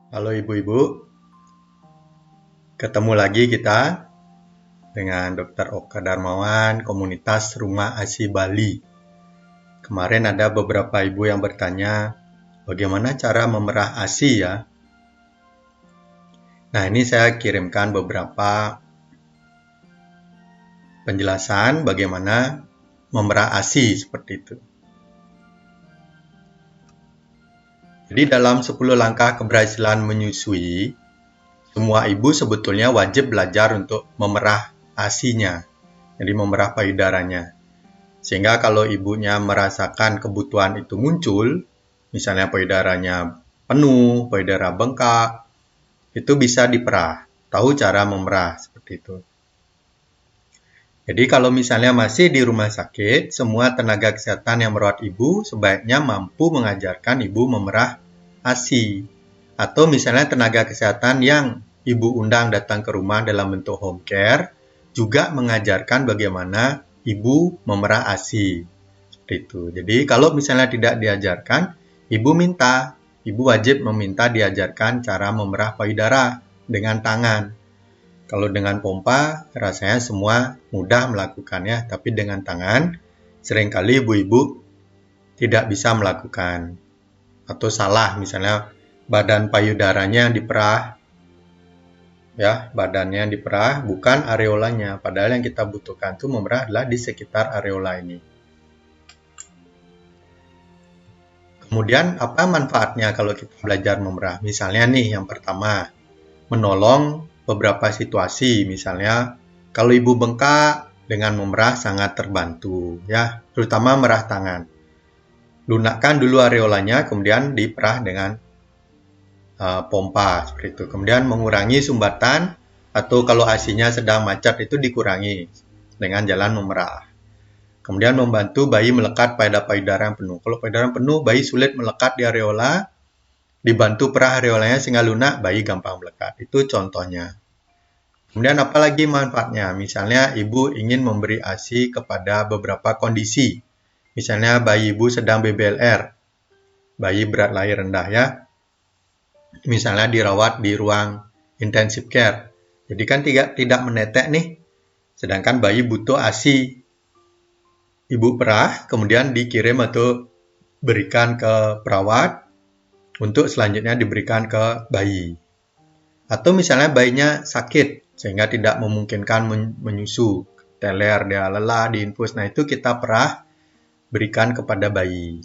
Halo ibu-ibu, ketemu lagi kita dengan Dr. Oka Darmawan, komunitas Rumah ASI Bali. Kemarin ada beberapa ibu yang bertanya, bagaimana cara memerah ASI ya? Nah, ini saya kirimkan beberapa penjelasan bagaimana memerah ASI seperti itu. Jadi dalam 10 langkah keberhasilan menyusui, semua ibu sebetulnya wajib belajar untuk memerah ASI-nya, jadi memerah payudaranya. Sehingga kalau ibunya merasakan kebutuhan itu muncul, misalnya payudaranya penuh, payudara bengkak, itu bisa diperah. Tahu cara memerah seperti itu. Jadi kalau misalnya masih di rumah sakit, semua tenaga kesehatan yang merawat ibu sebaiknya mampu mengajarkan ibu memerah ASI. Atau misalnya tenaga kesehatan yang ibu undang datang ke rumah dalam bentuk home care, juga mengajarkan bagaimana ibu memerah ASI. Seperti itu. Jadi kalau misalnya tidak diajarkan, ibu wajib meminta diajarkan cara memerah payudara dengan tangan. Kalau dengan pompa, rasanya semua mudah melakukannya, tapi dengan tangan, seringkali ibu-ibu tidak bisa melakukan. Atau salah, misalnya badan payudaranya diperah, ya, badannya diperah, bukan areolanya. Padahal yang kita butuhkan itu memerah adalah di sekitar areola ini. Kemudian, apa manfaatnya kalau kita belajar memerah? Misalnya nih, yang pertama, menolong beberapa situasi, misalnya kalau ibu bengkak dengan memerah sangat terbantu, ya, terutama merah tangan. Lunakkan dulu areolanya, kemudian diperah dengan pompa seperti itu. Kemudian mengurangi sumbatan atau kalau ASI-nya sedang macet itu dikurangi dengan jalan memerah. Kemudian membantu bayi melekat pada payudara yang penuh. Kalau payudara yang penuh, bayi sulit melekat di areola. Dibantu perah areolanya sehingga lunak, bayi gampang melekat. Itu contohnya. Kemudian apalagi manfaatnya? Misalnya ibu ingin memberi ASI kepada beberapa kondisi. Misalnya bayi ibu sedang BBLR, bayi berat lahir rendah ya. Misalnya dirawat di ruang intensive care. Jadi kan tidak menetek nih. Sedangkan bayi butuh ASI. Ibu perah, kemudian dikirim atau berikan ke perawat untuk selanjutnya diberikan ke bayi. Atau misalnya bayinya sakit sehingga tidak memungkinkan menyusu, teler, dia lelah, diinfus. Nah itu kita perah berikan kepada bayi.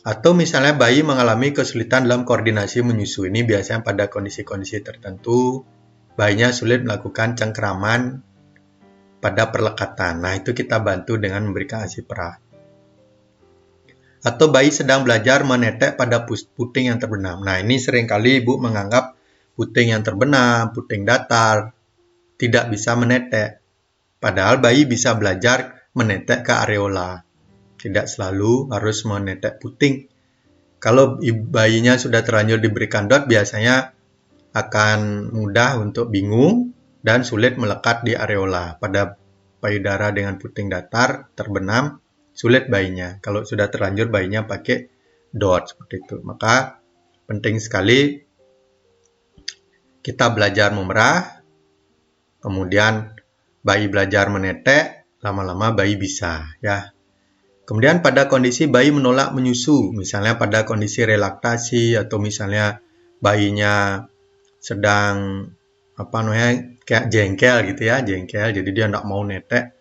Atau misalnya bayi mengalami kesulitan dalam koordinasi menyusu. Ini biasanya pada kondisi-kondisi tertentu bayinya sulit melakukan cengkeraman pada perlekatan. Nah itu kita bantu dengan memberikan ASI perah. Atau bayi sedang belajar menetek pada puting yang terbenam. Nah, ini seringkali ibu menganggap puting yang terbenam, puting datar, tidak bisa menetek. Padahal bayi bisa belajar menetek ke areola. Tidak selalu harus menetek puting. Kalau bayinya sudah terlanjur diberikan DOT, biasanya akan mudah untuk bingung dan sulit melekat di areola. Pada payudara dengan puting datar, terbenam, sulit bayinya. Kalau sudah terlanjur bayinya pakai DOT seperti itu. Maka penting sekali kita belajar memerah, kemudian bayi belajar menetek, lama-lama bayi bisa ya. Kemudian pada kondisi bayi menolak menyusu, misalnya pada kondisi relaktasi atau misalnya bayinya sedang kayak jengkel gitu ya, jengkel, jadi dia tidak mau netek.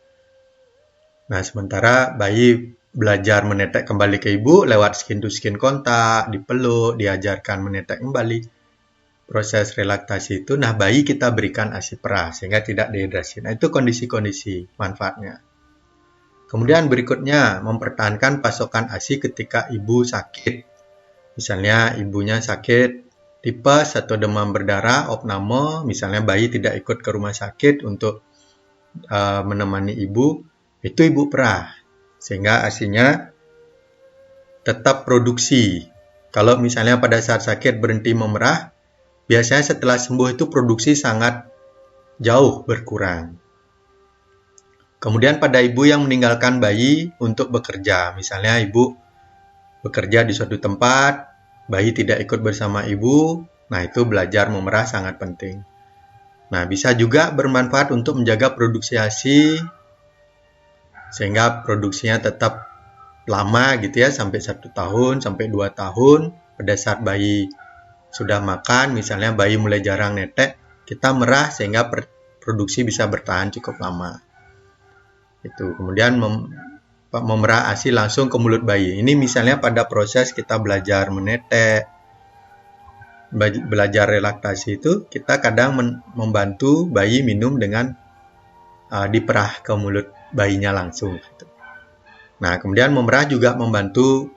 Nah, sementara bayi belajar menetek kembali ke ibu lewat skin to skin kontak, dipeluk, diajarkan menetek kembali. Proses relaktasi itu, nah bayi kita berikan ASI perah sehingga tidak dehidrasi. Nah, itu kondisi-kondisi manfaatnya. Kemudian berikutnya, mempertahankan pasokan ASI ketika ibu sakit. Misalnya ibunya sakit tipes atau demam berdarah, opname, misalnya bayi tidak ikut ke rumah sakit untuk menemani ibu, itu ibu perah sehingga ASI-nya tetap produksi. Kalau misalnya pada saat sakit berhenti memerah, biasanya setelah sembuh itu produksi sangat jauh berkurang. Kemudian pada ibu yang meninggalkan bayi untuk bekerja, misalnya ibu bekerja di suatu tempat, bayi tidak ikut bersama ibu, Nah, itu belajar memerah sangat penting. Nah, bisa juga bermanfaat untuk menjaga produksi ASI sehingga produksinya tetap lama gitu ya, sampai 1 tahun, sampai 2 tahun. Pada saat bayi sudah makan, misalnya bayi mulai jarang netek, kita merah sehingga produksi bisa bertahan cukup lama. Itu. Kemudian memerah ASI langsung ke mulut bayi. Ini misalnya pada proses kita belajar menetek, belajar relaksasi itu, kita kadang membantu bayi minum dengan diperah ke mulut bayinya langsung. Nah, kemudian memerah juga membantu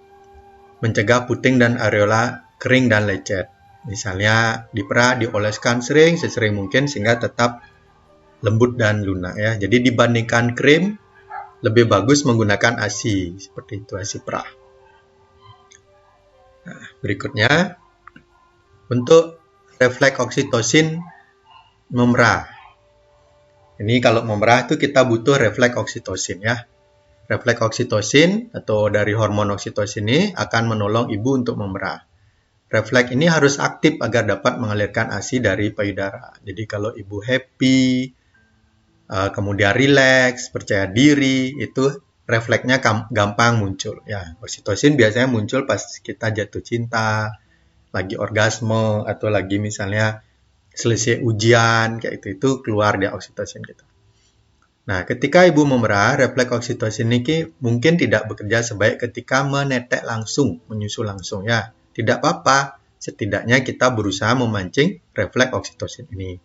mencegah puting dan areola kering dan lecet. Misalnya diperah, dioleskan sesering mungkin sehingga tetap lembut dan lunak ya. Jadi dibandingkan krim, lebih bagus menggunakan ASI, seperti itu, ASI perah. Nah, berikutnya, untuk refleks oksitosin memerah. Ini kalau memerah itu kita butuh refleks oksitosin ya. Refleks oksitosin atau dari hormon oksitosin ini akan menolong ibu untuk memerah. Refleks ini harus aktif agar dapat mengalirkan ASI dari payudara. Jadi kalau ibu happy, kemudian rileks, percaya diri, itu refleksnya gampang muncul. Ya, oksitosin biasanya muncul pas kita jatuh cinta, lagi orgasme, atau lagi misalnya selesai ujian, kayak itu keluar dia oksitosin kita. Nah, ketika ibu memerah, refleks oksitosin ini mungkin tidak bekerja sebaik ketika menetek langsung, menyusu langsung ya. Tidak apa-apa, setidaknya kita berusaha memancing refleks oksitosin ini.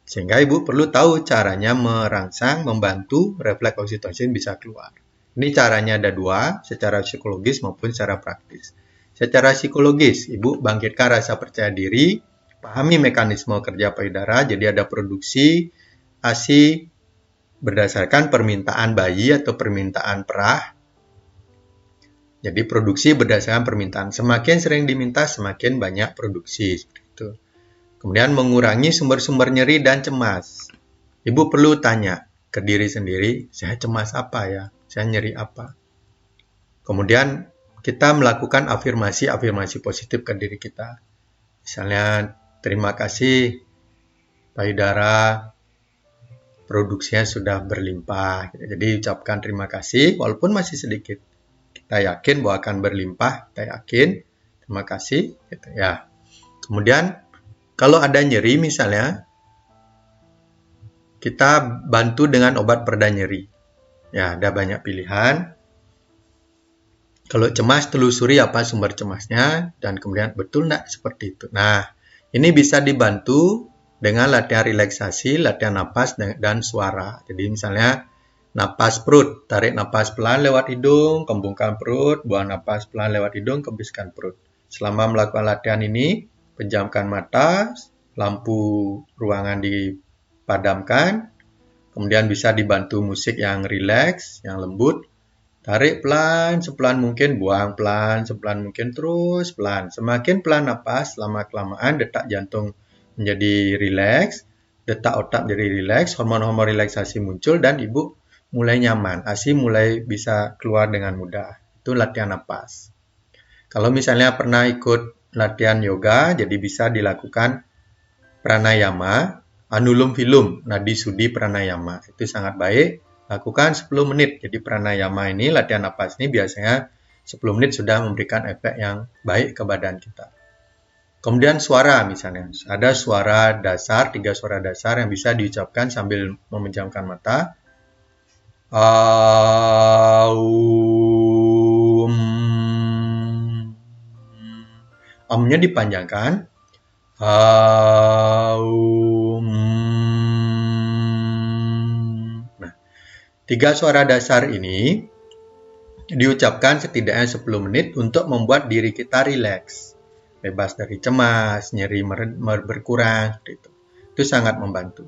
Sehingga ibu perlu tahu caranya merangsang, membantu refleks oksitosin bisa keluar. Ini caranya ada dua, secara psikologis maupun secara praktis. Secara psikologis, ibu bangkitkan rasa percaya diri, pahami mekanisme kerja payudara, jadi ada produksi ASI berdasarkan permintaan bayi atau permintaan perah. Jadi produksi berdasarkan permintaan. Semakin sering diminta, semakin banyak produksi. Seperti itu. Kemudian mengurangi sumber-sumber nyeri dan cemas. Ibu perlu tanya ke diri sendiri, saya cemas apa ya? Saya nyeri apa? Kemudian kita melakukan afirmasi positif ke diri kita. Misalnya, terima kasih payudara, produksinya sudah berlimpah. Jadi ucapkan terima kasih, walaupun masih sedikit. Kita yakin bahwa akan berlimpah, kita yakin. Terima kasih. Gitu, ya. Kemudian, kalau ada nyeri misalnya, kita bantu dengan obat pereda nyeri. Ya, ada banyak pilihan. Kalau cemas, telusuri apa sumber cemasnya, dan kemudian betul nggak seperti itu. Nah, ini bisa dibantu dengan latihan relaksasi, latihan napas, dan suara. Jadi misalnya, napas perut, tarik napas pelan lewat hidung, kembungkan perut, buang napas pelan lewat hidung, kembiskan perut. Selama melakukan latihan ini, pejamkan mata, lampu ruangan dipadamkan, kemudian bisa dibantu musik yang rileks, yang lembut. Tarik pelan, sepelan mungkin, buang pelan, sepelan mungkin, terus pelan. Semakin pelan napas, lama-kelamaan detak jantung menjadi rileks, detak otak menjadi rileks, hormon-hormon relaksasi muncul, dan ibu mulai nyaman. ASI mulai bisa keluar dengan mudah. Itu latihan napas. Kalau misalnya pernah ikut latihan yoga, jadi bisa dilakukan pranayama, anulum filum, nadi sudi pranayama. Itu sangat baik. Lakukan 10 menit. Jadi pranayama ini, latihan napas ini biasanya 10 menit sudah memberikan efek yang baik ke badan kita. Kemudian suara misalnya. Ada suara dasar, 3 suara dasar yang bisa diucapkan sambil memejamkan mata. Nya dipanjangkan. Nah, 3 suara dasar ini diucapkan setidaknya 10 menit untuk membuat diri kita rileks, bebas dari cemas, nyeri berkurang, seperti itu. Itu sangat membantu.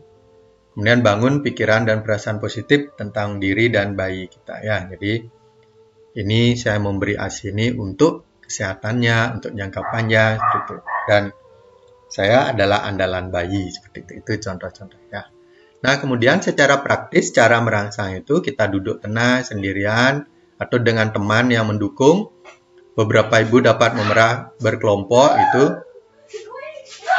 Kemudian bangun pikiran dan perasaan positif tentang diri dan bayi kita ya. Jadi ini saya memberi ASI ini untuk kesehatannya, untuk jangka panjang, seperti itu. Dan saya adalah andalan bayi, seperti itu. Itu contoh-contoh ya. Nah, kemudian secara praktis, cara merangsang itu kita duduk tenang sendirian atau dengan teman yang mendukung. Beberapa ibu dapat memerah berkelompok itu.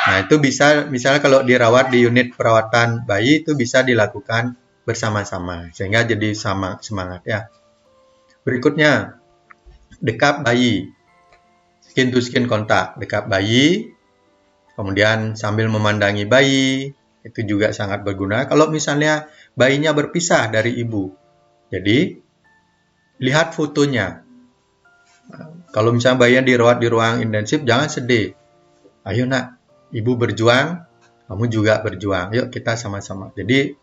Nah, itu bisa, misalnya kalau dirawat di unit perawatan bayi, itu bisa dilakukan bersama-sama, sehingga jadi sama semangat ya. Berikutnya, dekap bayi. Skin to skin kontak, dekap bayi, kemudian sambil memandangi bayi, itu juga sangat berguna. Kalau misalnya bayinya berpisah dari ibu, jadi lihat fotonya. Kalau misalnya bayinya dirawat di ruang intensif, jangan sedih. Ayo nak, ibu berjuang, kamu juga berjuang. Yuk kita sama-sama. Jadi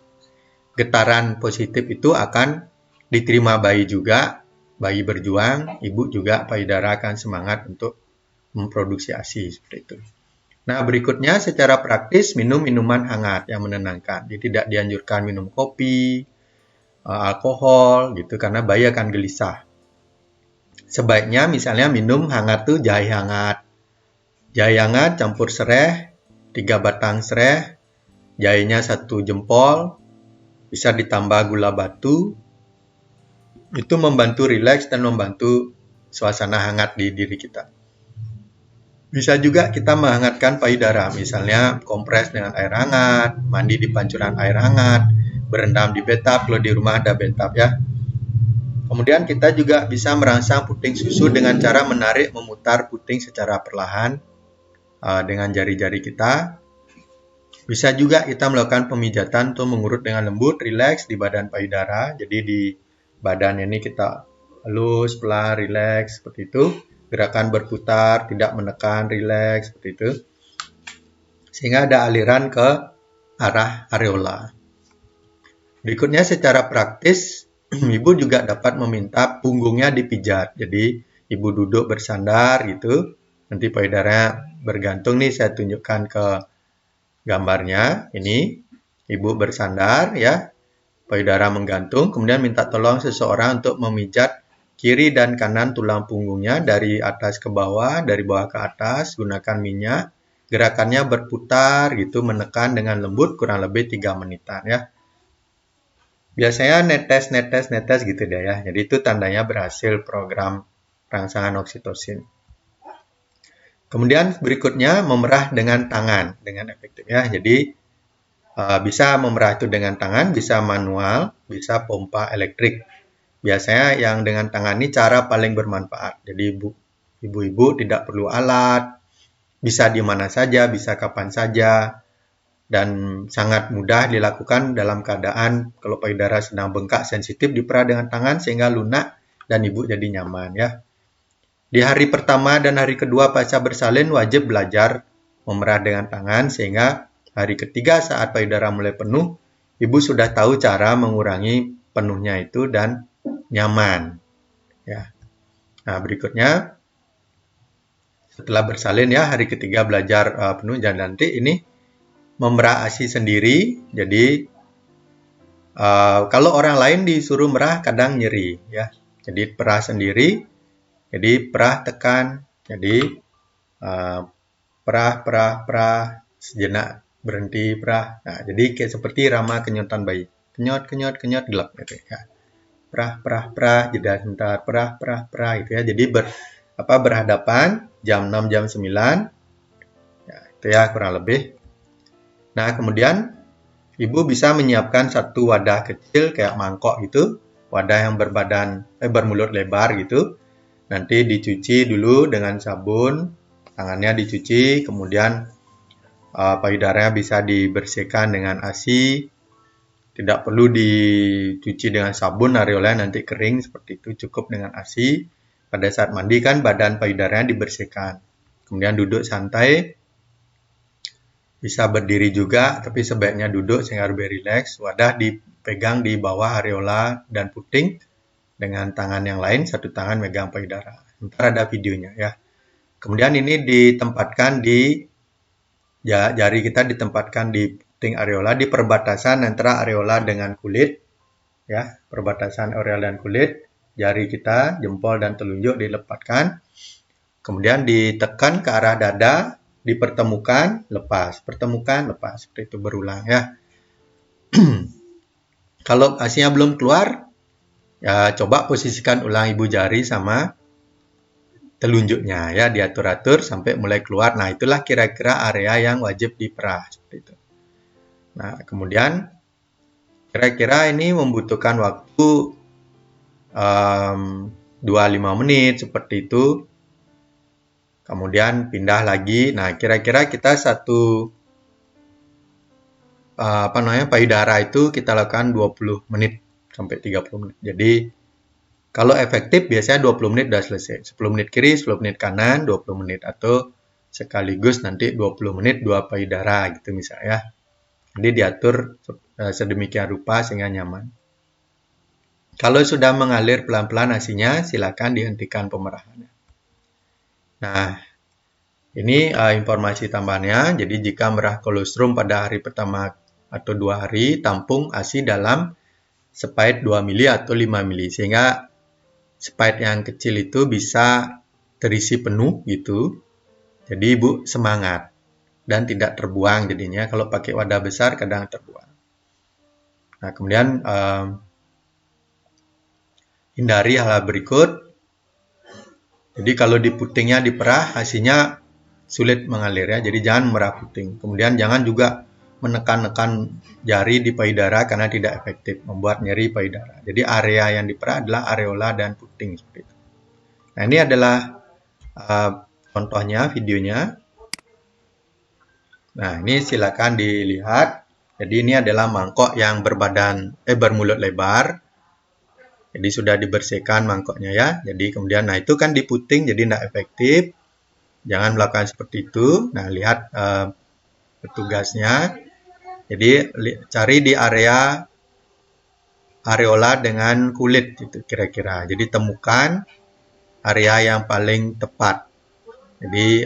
getaran positif itu akan diterima bayi juga. Bayi berjuang, ibu juga payudara akan semangat untuk memproduksi ASI seperti itu. Nah, berikutnya secara praktis minum minuman hangat yang menenangkan. Jadi tidak dianjurkan minum kopi, alkohol gitu karena bayi akan gelisah. Sebaiknya misalnya minum hangat tuh jahe hangat. Jahe hangat campur sereh, 3 batang sereh, jahenya 1 jempol, bisa ditambah gula batu. Itu membantu rileks dan membantu suasana hangat di diri kita. Bisa juga kita menghangatkan payudara, misalnya kompres dengan air hangat, mandi di pancuran air hangat, berendam di bathtub kalau di rumah ada bathtub ya. Kemudian kita juga bisa merangsang puting susu dengan cara menarik memutar puting secara perlahan dengan jari-jari kita. Bisa juga kita melakukan pemijatan untuk mengurut dengan lembut, rileks di badan payudara. Jadi di badan ini kita halus, pelan, rileks seperti itu. Gerakan berputar, tidak menekan, rileks seperti itu. Sehingga ada aliran ke arah areola. Berikutnya secara praktis, ibu juga dapat meminta punggungnya dipijat. Jadi ibu duduk bersandar gitu. Nanti payudara bergantung nih, saya tunjukkan ke gambarnya. Ini ibu bersandar ya. Payudara menggantung, kemudian minta tolong seseorang untuk memijat kiri dan kanan tulang punggungnya dari atas ke bawah, dari bawah ke atas, gunakan minyak. Gerakannya berputar gitu, menekan dengan lembut kurang lebih 3 menitan ya. Biasanya netes gitu deh ya. Jadi itu tandanya berhasil program rangsangan oksitosin. Kemudian berikutnya memerah dengan tangan dengan efektif ya. Jadi bisa memerah itu dengan tangan, bisa manual, bisa pompa elektrik. Biasanya yang dengan tangan ini cara paling bermanfaat. Jadi ibu-ibu tidak perlu alat, bisa di mana saja, bisa kapan saja. Dan sangat mudah dilakukan dalam keadaan kalau payudara sedang bengkak sensitif, diperah dengan tangan sehingga lunak dan ibu jadi nyaman ya. Di hari pertama dan hari kedua pasca bersalin wajib belajar memerah dengan tangan sehingga hari ketiga saat payudara mulai penuh, ibu sudah tahu cara mengurangi penuhnya itu dan nyaman ya. Nah, berikutnya setelah bersalin ya hari ketiga belajar penuh dan nanti ini memerah ASI sendiri. Jadi kalau orang lain disuruh merah kadang nyeri ya. Jadi perah sendiri. Jadi perah tekan. Jadi perah sejenak berhenti perah. Nah, jadi kayak seperti irama kenyotan bayi. Kenyot gelap gitu ya. Perah jeda sebentar perah gitu ya. Jadi berhadapan jam 6 jam 9. Ya, itu ya kurang lebih. Nah, kemudian ibu bisa menyiapkan satu wadah kecil kayak mangkok gitu, wadah yang bermulut lebar gitu. Nanti dicuci dulu dengan sabun, tangannya dicuci, kemudian payudaranya bisa dibersihkan dengan ASI. Tidak perlu dicuci dengan sabun, areolanya nanti kering seperti itu, cukup dengan ASI. Pada saat mandi kan badan payudaranya dibersihkan. Kemudian duduk santai. Bisa berdiri juga, tapi sebaiknya duduk sehingga lebih rileks. Wadah dipegang di bawah areola dan puting dengan tangan yang lain, satu tangan megang payudara. Ntar ada videonya ya. Kemudian ini ditempatkan di jari kita ditempatkan di puting areola di perbatasan antara areola dengan kulit ya, perbatasan areola dan kulit. Jari kita, jempol dan telunjuk dilepaskan. Kemudian ditekan ke arah dada. Dipertemukan, lepas, pertemukan, lepas, seperti itu berulang ya. Kalau ASI-nya belum keluar, ya coba posisikan ulang ibu jari sama telunjuknya ya, diatur-atur sampai mulai keluar. Nah, itulah kira-kira area yang wajib diperah seperti itu. Nah, kemudian kira-kira ini membutuhkan waktu 25 menit seperti itu. Kemudian pindah lagi. Nah, kira-kira kita satu payudara itu kita lakukan 20 menit sampai 30 menit. Jadi kalau efektif biasanya 20 menit sudah selesai. 10 menit kiri, 10 menit kanan, 20 menit atau sekaligus nanti 20 menit 2 payudara gitu misalnya. Jadi diatur sedemikian rupa sehingga nyaman. Kalau sudah mengalir pelan-pelan ASI-nya, silakan dihentikan pemerahannya. Nah, ini informasi tambahannya. Jadi jika merah kolostrum pada hari pertama atau 2 hari, tampung ASI dalam spide 2 mili atau 5 mili. Sehingga spide yang kecil itu bisa terisi penuh gitu. Jadi ibu semangat dan tidak terbuang jadinya. Kalau pakai wadah besar kadang terbuang. Nah, kemudian hindari hal berikut. Jadi kalau di putingnya diperah, hasilnya sulit mengalir ya. Jadi jangan merah puting. Kemudian jangan juga menekan-nekan jari di payudara karena tidak efektif, membuat nyeri payudara. Jadi area yang diperah adalah areola dan puting seperti itu. Nah, ini adalah contohnya videonya. Nah, ini silakan dilihat. Jadi ini adalah mangkok yang bermulut lebar. Jadi sudah dibersihkan mangkoknya ya. Jadi kemudian, nah itu kan diputing jadi tidak efektif. Jangan melakukan seperti itu. Nah, lihat petugasnya. Jadi cari di areola dengan kulit itu kira-kira. Jadi temukan area yang paling tepat. Jadi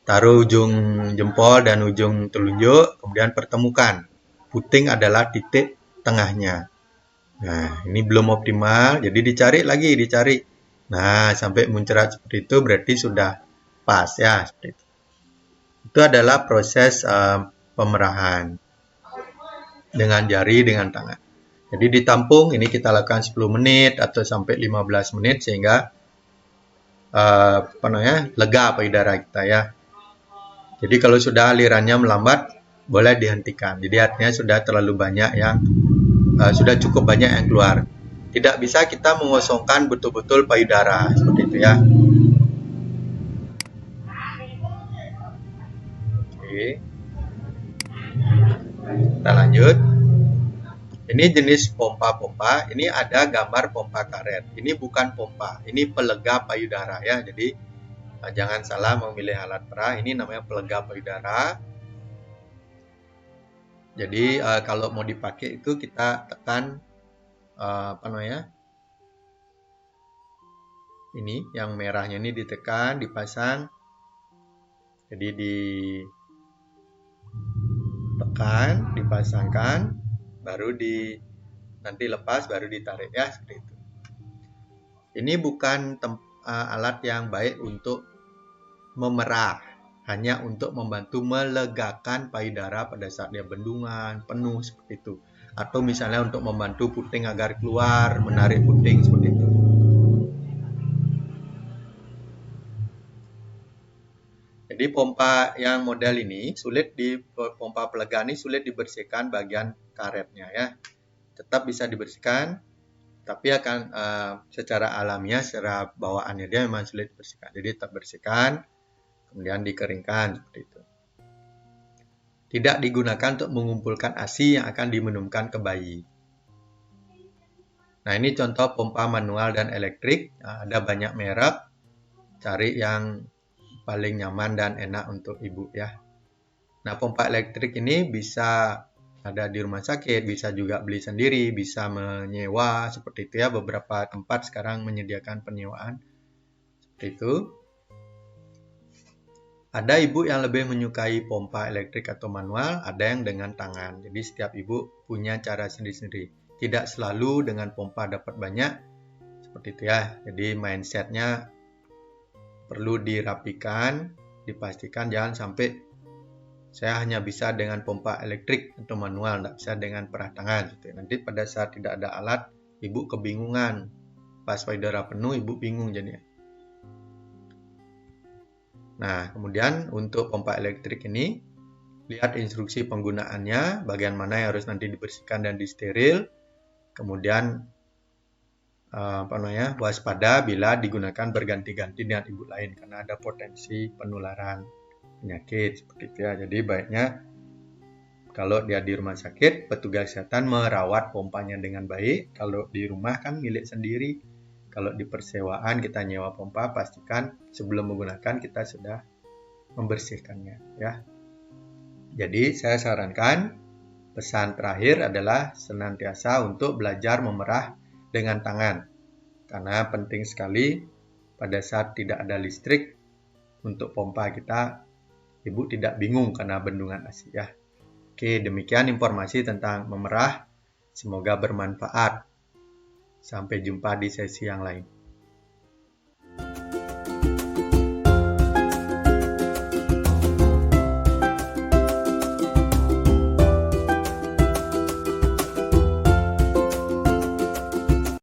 taruh ujung jempol dan ujung telunjuk, kemudian pertemukan. Puting adalah titik tengahnya. Nah, ini belum optimal, jadi dicari. Nah, sampai muncrat seperti itu berarti sudah pas ya. Seperti itu. Itu adalah proses pemerahan dengan jari, dengan tangan. Jadi ditampung, ini kita lakukan 10 menit atau sampai 15 menit sehingga lega payudara kita ya. Jadi kalau sudah alirannya melambat, boleh dihentikan. Jadi artinya sudah terlalu banyak sudah cukup banyak yang keluar. Tidak bisa kita mengosongkan betul-betul payudara seperti itu ya. Oke. Kita lanjut. Ini jenis pompa-pompa. Ini ada gambar pompa karet. Ini bukan pompa, ini pelega payudara ya. Jadi jangan salah memilih alat perah. Ini namanya pelega payudara. Jadi kalau mau dipakai itu kita tekan ini yang merahnya ini ditekan, dipasang. Jadi ditekan, dipasangkan, baru nanti lepas, baru ditarik ya seperti itu. Ini bukan alat yang baik untuk memerah. Hanya untuk membantu melegakan payudara pada saat dia bendungan, penuh seperti itu. Atau misalnya untuk membantu puting agar keluar, menarik puting seperti itu. Jadi pompa yang model ini pompa pelega ini sulit dibersihkan bagian karetnya ya. Tetap bisa dibersihkan, tapi akan secara alamiah, secara bawaannya dia memang sulit dibersihkan. Jadi tetap bersihkan. Kemudian dikeringkan seperti itu. Tidak digunakan untuk mengumpulkan ASI yang akan diminumkan ke bayi. Nah, ini contoh pompa manual dan elektrik. Nah, ada banyak merek. Cari yang paling nyaman dan enak untuk ibu ya. Nah, pompa elektrik ini bisa ada di rumah sakit, bisa juga beli sendiri, bisa menyewa seperti itu ya. Beberapa tempat sekarang menyediakan penyewaan seperti itu. Ada ibu yang lebih menyukai pompa elektrik atau manual, ada yang dengan tangan. Jadi setiap ibu punya cara sendiri-sendiri. Tidak selalu dengan pompa dapat banyak, seperti itu ya. Jadi mindsetnya perlu dirapikan, dipastikan jangan sampai saya hanya bisa dengan pompa elektrik atau manual, tidak bisa dengan perah tangan. Gitu. Nanti pada saat tidak ada alat, ibu kebingungan. Pas payudara penuh, ibu bingung jadinya. Nah, kemudian untuk pompa elektrik ini, lihat instruksi penggunaannya, bagian mana yang harus nanti dibersihkan dan disteril. Kemudian waspada bila digunakan berganti-ganti dengan ibu lain karena ada potensi penularan penyakit seperti itu ya. Jadi baiknya kalau dia di rumah sakit, petugas kesehatan merawat pompanya dengan baik. Kalau di rumah kan milik sendiri. Kalau di persewaan kita nyewa pompa, pastikan sebelum menggunakan kita sudah membersihkannya ya. Jadi saya sarankan pesan terakhir adalah senantiasa untuk belajar memerah dengan tangan. Karena penting sekali pada saat tidak ada listrik untuk pompa kita, ibu tidak bingung karena bendungan ASI ya. Oke, demikian informasi tentang memerah. Semoga bermanfaat. Sampai jumpa di sesi yang lain.